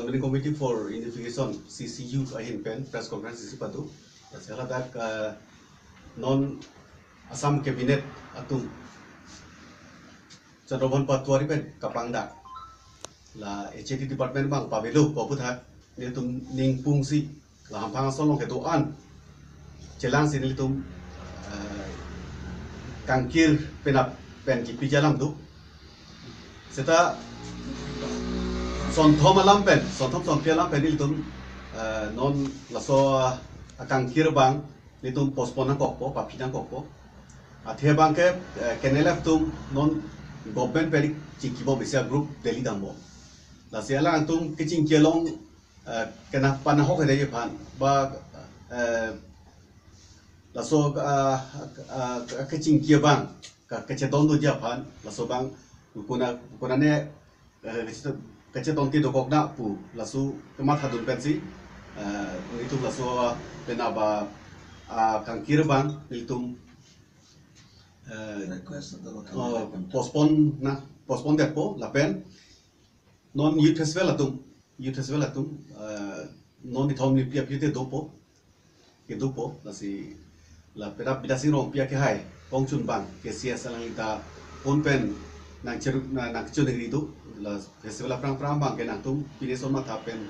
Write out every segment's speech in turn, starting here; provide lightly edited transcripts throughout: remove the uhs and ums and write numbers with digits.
Coordinating Committee for Unification CCU ahin pen press conference isi patu. Sehala tak non Assam Cabinet atum Chandroban Patuari pen kapangda la HT Department bang pabelo paputha ni tum ning pungsi la hampang solong ke doan celang sini tum kangkir penap pen ki pijalam tu seta sonthom alam pen sonthom pialam pen tum non laso kangkir bang tum postpone kokpo papidang kokpo athe bang ke kenelaf tum non government pen cikibo bisa group Delhi dambo la siala tum kicing kelong kena panahok ada pan ba laso kecing kia bang keceton tu japan laso bang kuna ne keceton ti dokok na pu laso kemat hadun pensi itu laso penaba kangkir bang itu postpone depo la pen non youth festival atum non itom ni pia pia te dopo ke dopo la pera bidasi rong pia ke hai pong chun bang ke sia salang ita pon pen nang cheru nang chu negri tu la festival prang bang ke nang tum pine son ma tha pen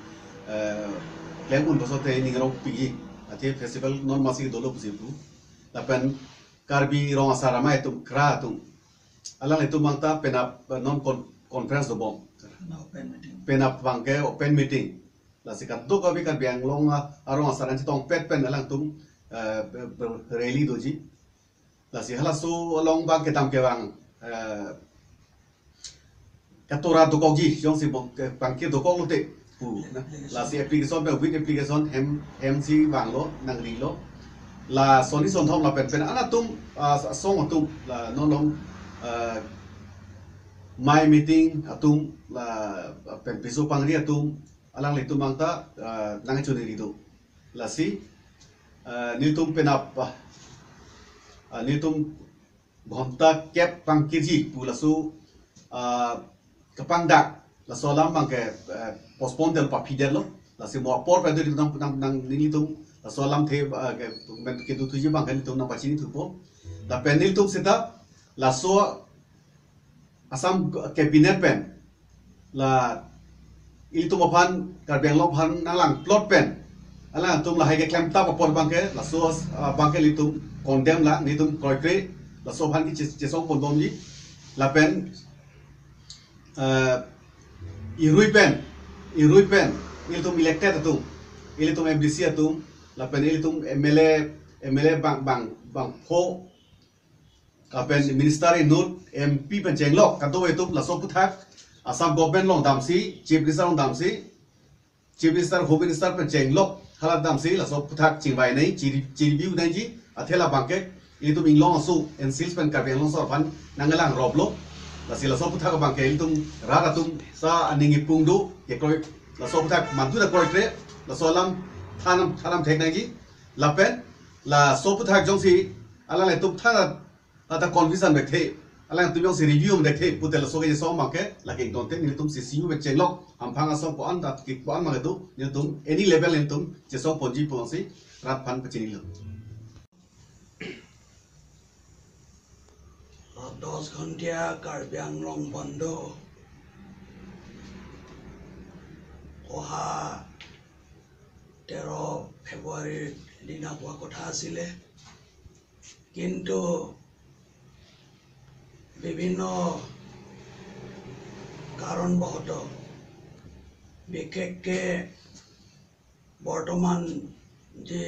lengun boso te ning rong pi ate festival non masi dolo pusi tu la pen karbi rong asara mai tum kra tum alang itu mangta pena non conference do bom pena bang ke open meeting la sikat tu kabi kan biang long arong asara tong pet pen alang tum rally doji la si hala su long bang ke tam ke bang katora do kogi jong si bang ke do kog lote pu la si application be with application hem si bang lo nang ri lo la soni son thom la pen ana tum song tum la non long my meeting atum la pen piso pangri atum alang le tum mangta nang chu ri do la si nitum penap nitum bhonta kep pangkirji pulasu kapangdak la solam bangke postpone del papider lo la si mo por pedo nang nitum la solam the ke du tuji bangke nitum na pachini tupo la penil tum sita la so asam cabinet pen la ilitum aphan karbeng lo phan nalang plot pen alang tum la hai ke klem ta por bangke la so bangke litum condemn la nitum kroikre la so bhan ki chesong pon bom ji la pen irui pen ilitum elected atum ilitum MDC atum la pen ilitum MLA bang ho pen minister inut MP pen jenglok kanto etum la so puthak asam government long damsi chief minister long damsi chief minister home minister pen jenglok halat dam si la so puthak chingbai nei chi review nei ji athela bangke itu minglong asu en salesman ka belong so fan nangalang roblo la si la so puthak bangke itu rara tum sa aningi pungdu ke koi la so puthak mantu da koi tre la so lam thanam thek nei ji la pen la so puthak jong si ala le tum thana ata confusion bekhe ala tum jong si review bekhe putel so ke so bangke la ke donte ni tum si siu be chenglok ampang aso po an dat ki po an ma tu ni tum any level en tum je so ponji po si rat pan pachini lo 10 ঘন্টিয়া Karbi Anglong বন্ধ অহা 13 ফেব্ৰুৱাৰীৰ দিনা হোৱা কথা আছিলে কিন্তু বিভিন্ন কাৰণবশতঃ বিশেষকে বৰ্তমান যে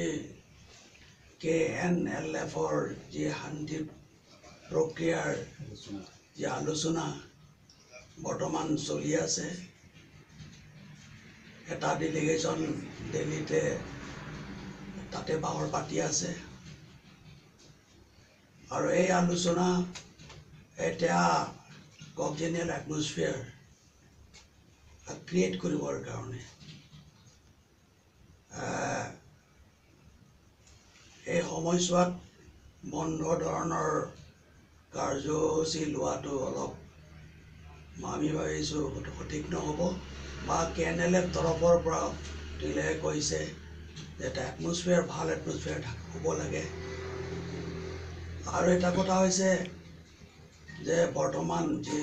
KNLF-ৰ যে শান্তি প্ৰক্ৰিয়াৰ যে আলোচনা বৰ্তমান চলি আছে এটা ডেলিগেশ্যন দিল্লীতে তাতে বাহৰ পাতি আছে আৰু এই আলোচনা এটা কনজেনিয়েল এটমছফিয়াৰ ক্ৰিয়েট কৰিবৰ কাৰণে এই সময়ছোৱাত বন্ধ ধৰণৰ কাৰ্যসূচী লোৱাটো অলপ আমি ভাবিছোঁ সেইটো সঠিক নহ'ব বা KNLF তৰফৰ পৰা তেওঁলোকে কৈছে যে এটা এটমছফিয়াৰ ভাল এটমছফিয়াৰ হ'ব লাগে। আৰু এটা কথা হৈছে যে বৰ্তমান যে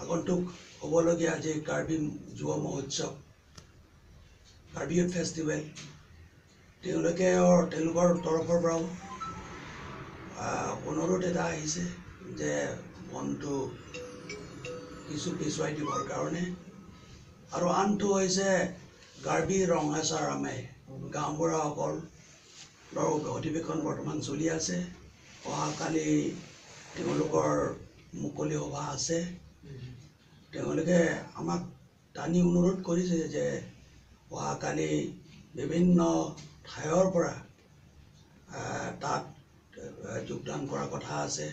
আগন্তুক হ'বলগীয়া যে কাৰ্বি যুৱ মহোৎসৱ, কাৰ্বি ইউথ ফেষ্টিভেল, তেওঁলোকৰ তৰফৰ পৰাও অনুৰোধ এটা আহিছে যে মনটো কিছু পিছুৱাই দিবৰ কাৰণে। আৰু আনটো হৈছে কাৰ্বি ৰঙাচাৰামে গাঁওবুঢ়াসকলৰ অধিৱেশন বৰ্তমান চলি আছে। অহাকালি তেওঁলোকৰ মুকলি সভা আছে। তেওঁলোকে আমাক টানি অনুৰোধ কৰিছে যে অহাকালি বিভিন্ন ঠাইৰ পৰা তাত যোগদান কৰাৰ কথা আছে,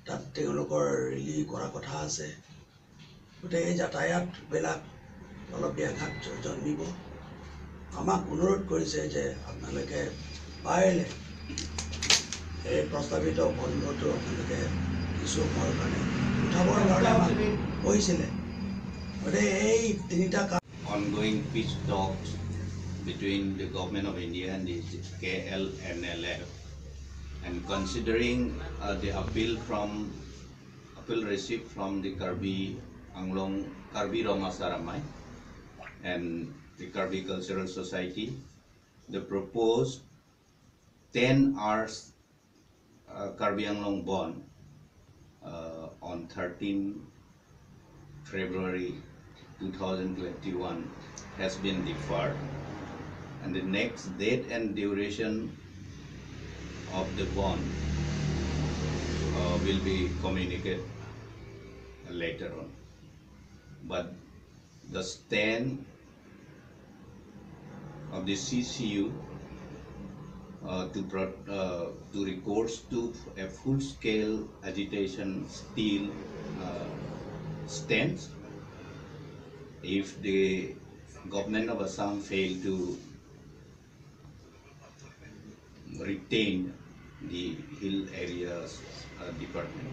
তাত তেওঁলোকৰ ৰেলী কৰাৰ কথা আছে। গতিকে এই যাতায়াতবিলাক অলপ ব্যাঘাত জন্মিব। আমাক অনুৰোধ কৰিছে যে আপোনালোকে পাৰিলে এই প্ৰস্তাৱিত বন্ধটো আপোনালোকে কিছু সময়ৰ কাৰণে উঠাবৰ কাৰণে আমাক কৈছিলে। গতিকে এই তিনিটা ongoing peace talks between the government of India and the KNLF, and considering the appeal received from the Karbi Rongsaramai and the Karbi Cultural Society, the proposed 10 hours Karbi Anglong Bond on 13 February 2021 has been deferred, and the next date and duration of the bond will be communicated later on. But the stand of the CCU to recourse to a full-scale agitation still stands. If the government of Assam fail to retain the hill areas department.